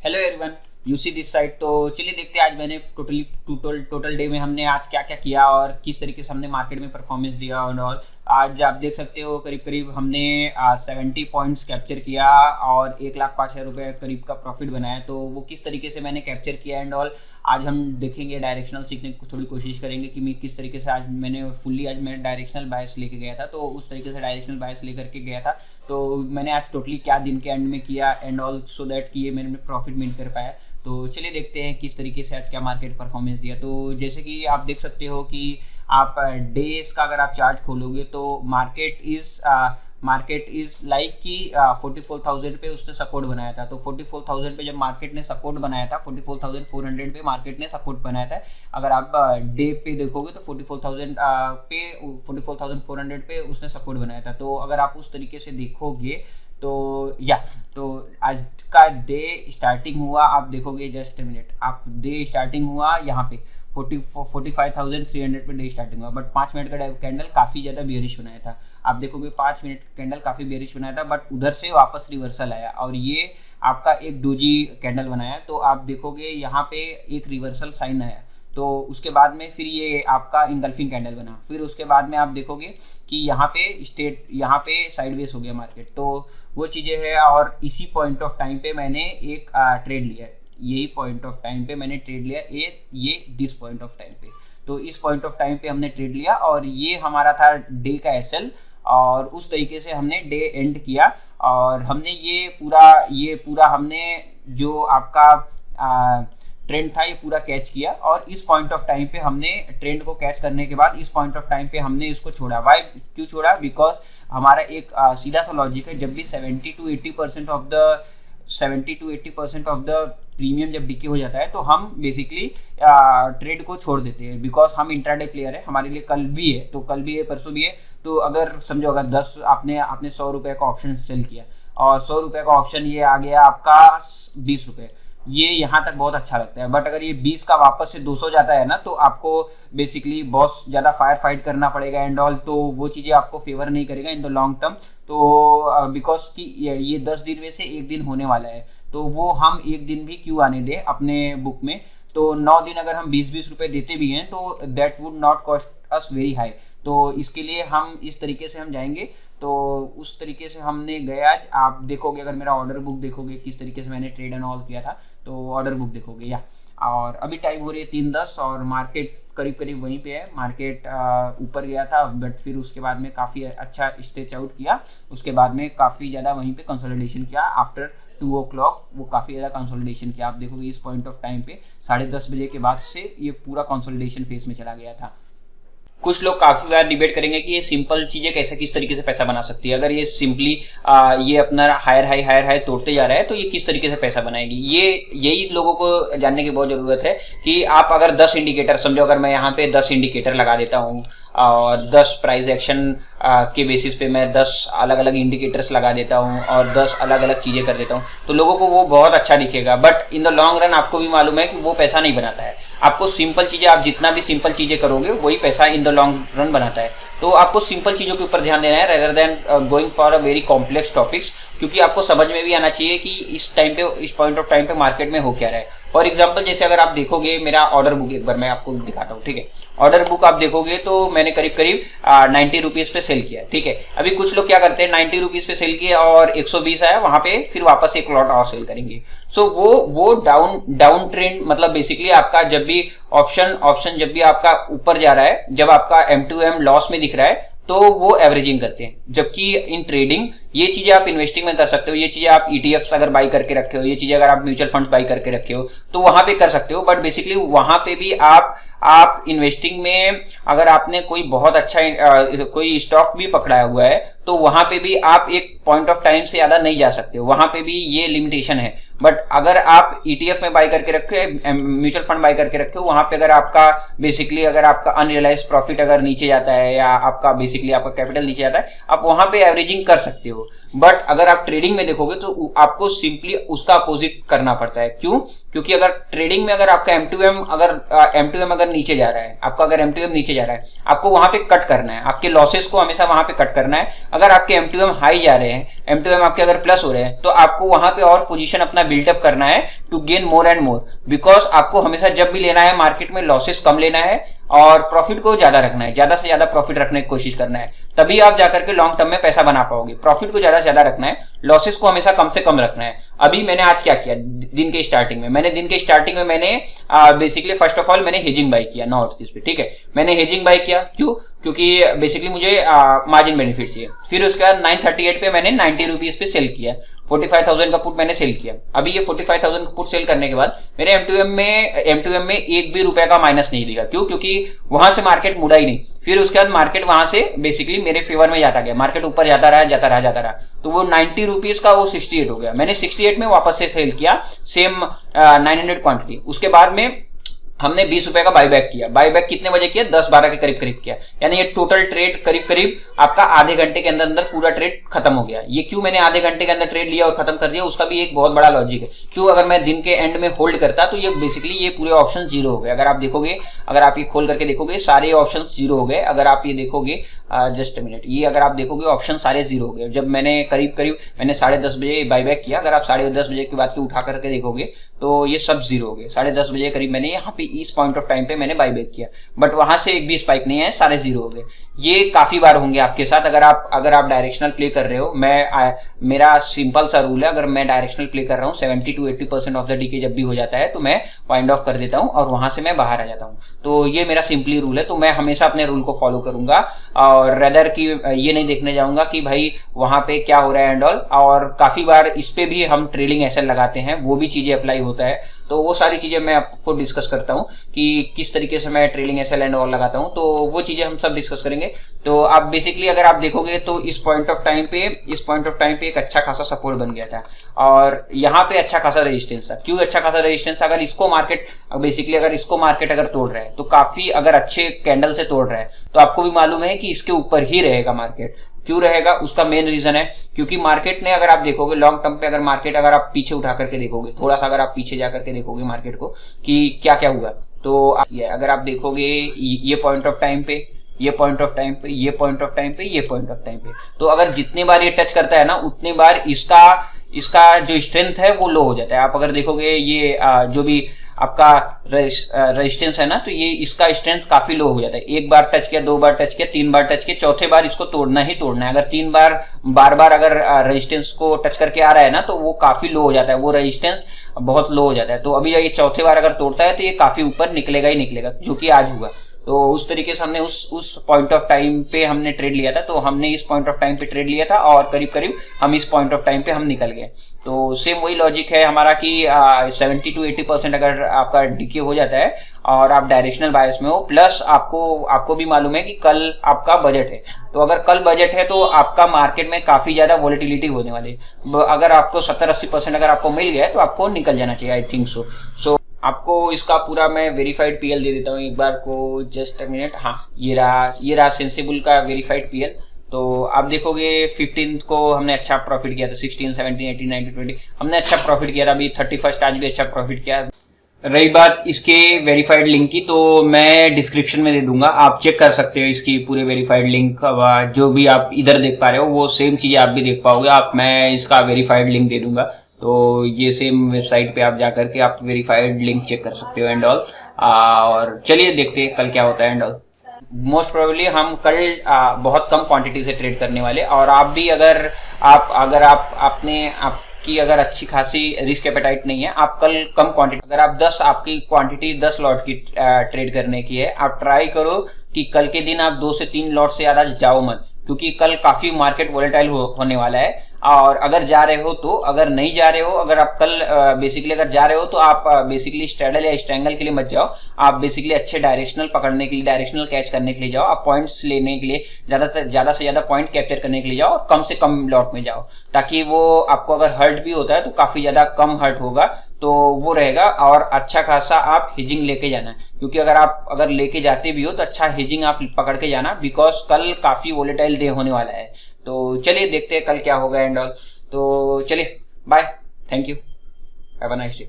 Hello everyone, UC this side. तो चलिए देखते हैं आज मैंने टोटल डे में हमने आज क्या क्या किया और किस तरीके से हमने मार्केट में परफॉर्मेंस दिया और ऑल। आज आप देख सकते हो करीब करीब हमने 70 पॉइंट्स कैप्चर किया और 1,05,000 रुपये करीब का प्रॉफिट बनाया। तो वो किस तरीके से मैंने कैप्चर किया एंड ऑल आज हम देखेंगे। डायरेक्शनल सीखने की थोड़ी कोशिश करेंगे कि मैं किस तरीके से आज मैंने डायरेक्शनल बायस लेके गया था। तो उस तरीके से डायरेक्शनल बायस लेकर के गया था। तो मैंने आज टोटली क्या दिन के एंड में किया एंड ऑल सो दैट कि ये मैंने प्रॉफिट मेक कर पाया। तो चलिए देखते हैं किस तरीके से आज क्या मार्केट परफॉर्मेंस दिया। तो जैसे कि आप देख सकते हो कि आप डेज का अगर आप चार्ट खोलोगे तो मार्केट इज लाइक कि 44,000 पे उसने सपोर्ट बनाया था। तो 44,000 पे जब मार्केट ने सपोर्ट बनाया था, 44,400 पे मार्केट ने सपोर्ट बनाया था। अगर आप डे पे देखोगे तो 44,400 पे उसने सपोर्ट बनाया था। तो अगर आप उस तरीके से देखोगे तो आज का डे स्टार्टिंग हुआ, आप देखोगे जस्ट मिनट, आप डे स्टार्टिंग हुआ यहाँ पे 45,300 पे डे स्टार्टिंग हुआ। बट 5 मिनट का कैंडल काफ़ी ज़्यादा बेयरिश बनाया था। आप देखोगे 5 मिनट का कैंडल काफ़ी बेयरिश बनाया था, बट उधर से वापस रिवर्सल आया और ये आपका एक डोजी कैंडल बनाया। तो आप देखोगे यहाँ पे एक रिवर्सल साइन आया। तो उसके बाद में फिर ये आपका इंगल्फिंग कैंडल बना। फिर उसके बाद में आप देखोगे कि यहाँ पे साइडवेज हो गया मार्केट। तो वो चीज़ें हैं और इसी पॉइंट ऑफ टाइम पे मैंने एक ट्रेड लिया। यही पॉइंट ऑफ टाइम पे मैंने ट्रेड लिया ये दिस पॉइंट ऑफ टाइम पे। तो इस पॉइंट ऑफ टाइम पे हमने ट्रेड लिया और ये हमारा था डे का एसएल और उस तरीके से हमने डे एंड किया। और हमने ये पूरा हमने जो आपका ट्रेंड था ये पूरा कैच किया। और इस पॉइंट ऑफ टाइम पे हमने ट्रेंड को कैच करने के बाद इस पॉइंट ऑफ टाइम पे हमने इसको छोड़ा। क्यों छोड़ा? बिकॉज हमारा एक सीधा सा लॉजिक है, जब भी 70 to 80% ऑफ द प्रीमियम जब डिके हो जाता है तो हम बेसिकली ट्रेड को छोड़ देते हैं। बिकॉज हम इंट्राडे प्लेयर है, हमारे लिए कल भी है परसों भी है। तो अगर समझो अगर 10 आपने 100 रुपये का ऑप्शन सेल किया और 100 रुपये का ऑप्शन ये आ गया आपका 20 रुपये, ये यहाँ तक बहुत अच्छा लगता है। बट अगर ये 20 का वापस से 200 जाता है ना तो आपको बेसिकली बहुत ज़्यादा फायर फाइट करना पड़ेगा एंड ऑल। तो वो चीज़ें आपको फेवर नहीं करेगा इन द लॉन्ग टर्म। तो बिकॉज कि ये 10 दिन में से एक दिन होने वाला है, तो वो हम एक दिन भी क्यों आने दें अपने बुक में। तो 9 दिन अगर हम 20-20 रुपये देते भी हैं तो that would not cost us very high. तो इसके लिए हम इस तरीके से हम जाएंगे। तो उस तरीके से हमने गए आज। आप देखोगे अगर मेरा ऑर्डर बुक देखोगे किस तरीके से मैंने ट्रेड एंड ऑल किया था, तो ऑर्डर बुक देखोगे और अभी टाइम हो रही है 3:10 और मार्केट करीब करीब वहीं पे है। मार्केट ऊपर गया था बट फिर उसके बाद में काफ़ी अच्छा स्ट्रेच आउट किया। उसके बाद में काफ़ी ज़्यादा वहीं पे कंसोलिडेशन किया। आफ्टर 2 o'clock वो काफ़ी ज़्यादा कंसोलिडेशन किया। आप देखोगे इस पॉइंट ऑफ टाइम पे 10:30 बजे के बाद से ये पूरा कंसोलिडेशन फेज में चला गया था। कुछ लोग काफ़ी बार डिबेट करेंगे कि ये सिंपल चीज़ें कैसे किस तरीके से पैसा बना सकती है। अगर ये सिंपली ये अपना हायर हाई तोड़ते जा रहा है तो ये किस तरीके से पैसा बनाएगी। यही लोगों को जानने की बहुत ज़रूरत है कि आप अगर 10 इंडिकेटर समझो, अगर मैं यहाँ पे 10 इंडिकेटर लगा देता हूँ और 10 प्राइस एक्शन के बेसिस पे मैं 10 अलग अलग इंडिकेटर्स लगा देता हूँ और 10 अलग अलग चीज़ें कर देता हूँ तो लोगों को वो बहुत अच्छा दिखेगा। But in the long run आपको भी मालूम है कि वो पैसा नहीं बनाता है। आपको सिंपल चीज़ें, आप जितना भी सिंपल चीज़ें करोगे वही पैसा इन द लॉन्ग रन बनाता है। तो आपको सिंपल चीज़ों के ऊपर ध्यान देना है rather than going for a very complex topics, क्योंकि आपको समझ में भी आना चाहिए कि इस पॉइंट ऑफ टाइम पे मार्केट में हो क्या रहा है। फॉर एग्जांपल जैसे अगर आप देखोगे मेरा ऑर्डर बुक, एक बार मैं आपको दिखाता हूँ, ठीक है। ऑर्डर बुक आप देखोगे तो मैंने करीब 90 रुपीज़ पे सेल किया, ठीक है। अभी कुछ लोग क्या करते हैं 90 रुपीज़ पे सेल किया और 120 आया, वहाँ पे फिर वापस एक लॉट और सेल करेंगे। सो वो डाउन ट्रेंड, मतलब बेसिकली आपका जब भी ऑप्शन जब भी आपका ऊपर जा रहा है, जब आपका M2M लॉस में दिख रहा है तो वो एवरेजिंग करते हैं। जबकि इन ट्रेडिंग ये चीज़ें आप इन्वेस्टिंग में कर सकते हो, ये चीज़ें आप ETFs अगर बाई करके रखे हो, ये चीज़ें अगर आप म्यूचुअल फंड्स बाई करके रखे हो तो वहाँ पे कर सकते हो। बट बेसिकली वहाँ पे भी आप इन्वेस्टिंग में अगर आपने कोई बहुत अच्छा कोई स्टॉक भी पकड़ाया हुआ है तो वहाँ पे भी आप एक पॉइंट ऑफ टाइम से ज़्यादा नहीं जा सकते हो, वहाँ पे भी ये लिमिटेशन है। बट अगर आप ETF में बाई करके रखे हो, म्यूचुअल फंड बाई करके रखे हो, वहाँ पे अगर आपका बेसिकली अगर आपका अनरियलाइज्ड प्रॉफिट अगर नीचे जाता है या आपका बेसिकली आपका कैपिटल नीचे जाता है, आप वहाँ पे एवरेजिंग कर सकते हो। बट अगर आप ट्रेडिंग में देखोगे तो आपको सिंपली उसका अपोजिट करना पड़ता है। क्यों? क्योंकि अगर ट्रेडिंग में अगर आपका M2M अगर नीचे जा रहा है, आपका अगर M2M नीचे जा रहा है, आपको वहां पे कट करना है, आपके लॉसेस को हमेशा वहां पे कट करना है। अगर आपके M2M हाई जा रहे हैं, M2M आपके अगर प्लस हो रहे हैं, तो आपको वहां पे और पोजीशन अपना बिल्डअप करना है to gain more and more, because आपको हमेशा जब भी लेना है मार्केट में लॉसेस कम लेना है और प्रॉफिट को ज्यादा रखना है, ज्यादा से ज्यादा प्रॉफिट रखने की कोशिश करना है, तभी आप जाकर के लॉन्ग टर्म में पैसा बना पाओगे। प्रॉफिट को ज्यादा से ज्यादा रखना है, लॉसेस को हमेशा कम से कम रखना है। अभी मैंने आज क्या किया, दिन के स्टार्टिंग में मैंने बेसिकली फर्स्ट ऑफ ऑल मैंने हेजिंग बाय किया नॉर्थ ईस्ट पे, ठीक है। मैंने हेजिंग बाय किया क्यों, क्योंकि बेसिकली मुझे मार्जिन बेनिफिट चाहिए। फिर उसके बाद 938 पे मैंने 90 रुपीज पे सेल किया, 45,000 का पुट मैंने सेल किया। अभी ये 45,000 का पुट सेल करने के बाद मेरे M2M में एक भी रुपए का माइनस नहीं दिखा। क्यों, क्योंकि वहां से मार्केट मुड़ा ही नहीं। फिर उसके बाद मार्केट वहां से बेसिकली मेरे फेवर में जाता गया, मार्केट ऊपर जाता रहा, तो वो 90 रुपीज का वो 68 हो गया। मैंने 68 में वापस से सेल किया सेम 900 क्वांटिटी। उसके बाद में हमने 20 रुपए का बाईबैक किया। बाईबैक कितने बजे किया, 10-12 के करीब किया। यानी ये टोटल ट्रेड करीब आपका आधे घंटे के अंदर पूरा ट्रेड खत्म हो गया। ये क्यों मैंने आधे घंटे के अंदर ट्रेड लिया और खत्म कर दिया, उसका भी एक बहुत बड़ा लॉजिक है। क्यों, अगर मैं दिन के एंड में होल्ड करता तो ये बेसिकली ये पूरे ऑप्शन जीरो हो गए। अगर आप देखोगे, अगर आप ये खोल करके देखोगे, सारे ऑप्शन जीरो हो गए। अगर आप ये देखोगे जस्ट अ मिनट, ये अगर आप देखोगे ऑप्शन सारे जीरो हो गए। जब मैंने करीब मैंने 10:30 बजे बाईबैक किया, अगर आप 10:30 बजे के बाद के उठा करके देखोगे तो ये सब जीरो हो गए। 10:30 बजे करीब मैंने यहाँ पे इस पॉइंट ऑफ टाइम पे मैंने बाईबैक किया, बट वहां से एक भी स्पाइक नहीं है, सारे जीरो हो गए। ये काफी बार होंगे आपके साथ अगर आप डायरेक्शनल प्ले कर रहे हो। मेरा सिंपल सा रूल है, अगर मैं डायरेक्शनल प्ले कर रहा हूँ 70 to 80% ऑफ द डीके जब भी हो जाता है तो मैं वाइंड ऑफ कर देता हूँ और वहां से मैं बाहर आ जाता हूँ। तो ये मेरा सिंपली रूल है, तो मैं हमेशा अपने रूल को फॉलो करूंगा और रेदर की ये नहीं देखने जाऊंगा कि भाई वहां पे क्या हो रहा है एंड ऑल। और काफी बार इस पे भी हम ट्रेडिंग एसएल लगाते हैं, वो भी चीजें अप्लाई होता है। तो वो सारी चीजें मैं आपको डिस्कस करता हूँ कि किस तरीके से मैं ट्रेडिंग एसएल एंड ऑल लगाता हूँ, तो वो चीजें हम सब डिस्कस करेंगे। तो आप बेसिकली अगर आप देखोगे तो इस पॉइंट ऑफ टाइम पे एक अच्छा खासा सपोर्ट बन गया था और यहाँ पे अच्छा खासा रेजिस्टेंस था। क्यों अच्छा खासा रेजिस्टेंस था, अगर इसको मार्केट अगर तोड़ रहा है तो काफी, अगर अच्छे कैंडल से तोड़ रहा है तो आपको भी मालूम है कि इसके ऊपर ही रहेगा मार्केट। क्यों रहेगा, उसका मेन रीजन है क्योंकि मार्केट ने, अगर आप देखोगे लॉन्ग टर्म पे, अगर आप पीछे उठा करके देखोगे, थोड़ा सा अगर आप पीछे जा करके देखोगे मार्केट को कि क्या क्या हुआ, तो अगर आप देखोगे ये पॉइंट ऑफ टाइम पे, तो अगर जितने बार ये टच करता है ना, उतने बार इसका जो स्ट्रेंथ है वो लो हो जाता है। आप अगर देखोगे ये जो भी आपका रेजिस्टेंस है ना, तो ये इसका स्ट्रेंथ काफी लो हो जाता है। एक बार टच किया, 2 बार टच किया, 3 बार टच किया, चौथे बार इसको तोड़ना ही तोड़ना है। अगर 3 बार अगर रेजिस्टेंस को टच करके आ रहा है ना, तो वो काफी लो हो जाता है, वो रेजिस्टेंस बहुत लो हो जाता है। तो अभी ये चौथे बार अगर तोड़ता है तो ये काफी ऊपर निकलेगा ही निकलेगा, जो कि आज हुआ। तो उस तरीके से हमने उस पॉइंट ऑफ टाइम पे हमने ट्रेड लिया था, तो हमने इस पॉइंट ऑफ टाइम पे ट्रेड लिया था और करीब हम इस पॉइंट ऑफ टाइम पे हम निकल गए। तो सेम वही लॉजिक है हमारा कि 70 to 80% अगर आपका डीके हो जाता है और आप डायरेक्शनल बायस में हो, प्लस आपको भी मालूम है कि कल आपका बजट है, तो अगर कल बजट है तो आपका मार्केट में काफी ज्यादा वॉलेटिलिटी होने वाली है। अगर आपको 70-80% अगर आपको मिल गया है तो आपको निकल जाना चाहिए, आई थिंक सो। आपको इसका पूरा मैं वेरीफाइड पीएल दे देता हूँ एक बार को, जस्ट अ मिनट। हाँ, ये रहा सेंसिबल का वेरीफाइड पीएल। तो आप देखोगे 15 को हमने अच्छा प्रॉफिट किया था, 16, 17, 18, 19, 20 हमने अच्छा प्रॉफिट किया था। अभी 31 आज भी अच्छा प्रॉफिट किया। रही बात इसके वेरीफाइड लिंक की, तो मैं डिस्क्रिप्शन में दे दूंगा, आप चेक कर सकते हो इसकी पूरे वेरीफाइड लिंक। जो भी आप इधर देख पा रहे हो वो सेम चीजें आप भी देख पाओगे। मैं इसका वेरीफाइड लिंक दे दूंगा, तो ये सेम वेबसाइट पे आप जाकर के आप वेरीफाइड लिंक चेक कर सकते हो एंड ऑल। और चलिए देखते हैं कल क्या होता है एंड ऑल। मोस्ट प्रोबेबली हम कल बहुत कम क्वांटिटी से ट्रेड करने वाले, और आप भी अगर आपकी अगर अच्छी खासी रिस्क एपेटाइट नहीं है, आप कल कम क्वांटिटी, अगर आपकी क्वांटिटी 10 लॉट की ट्रेड करने की है, आप ट्राई करो कि कल के दिन आप 2 से 3 लॉट से ज्यादा जाओ मत, क्योंकि कल काफी मार्केट वोलेटाइल होने वाला है। और अगर जा रहे हो तो, अगर नहीं जा रहे हो, अगर आप कल बेसिकली अगर जा रहे हो तो आप बेसिकली स्ट्रैडल या स्ट्रैंगल के लिए मत जाओ। आप बेसिकली अच्छे डायरेक्शनल पकड़ने के लिए, डायरेक्शनल कैच करने के लिए जाओ। आप पॉइंट्स लेने के लिए ज्यादा से ज्यादा पॉइंट कैप्चर करने के लिए जाओ और कम से कम लॉट में जाओ, ताकि वो आपको अगर हर्ट भी होता है तो काफी ज्यादा कम हर्ट होगा, तो वो रहेगा। और अच्छा खासा आप हेजिंग लेके जाना है, क्योंकि अगर लेके जाते भी हो तो अच्छा हेजिंग आप पकड़ के जाना, बिकॉज कल काफी वोलेटाइल डे होने वाला है। तो चलिए देखते हैं कल क्या होगा एंड ऑल। तो चलिए bye, thank you, have a nice day.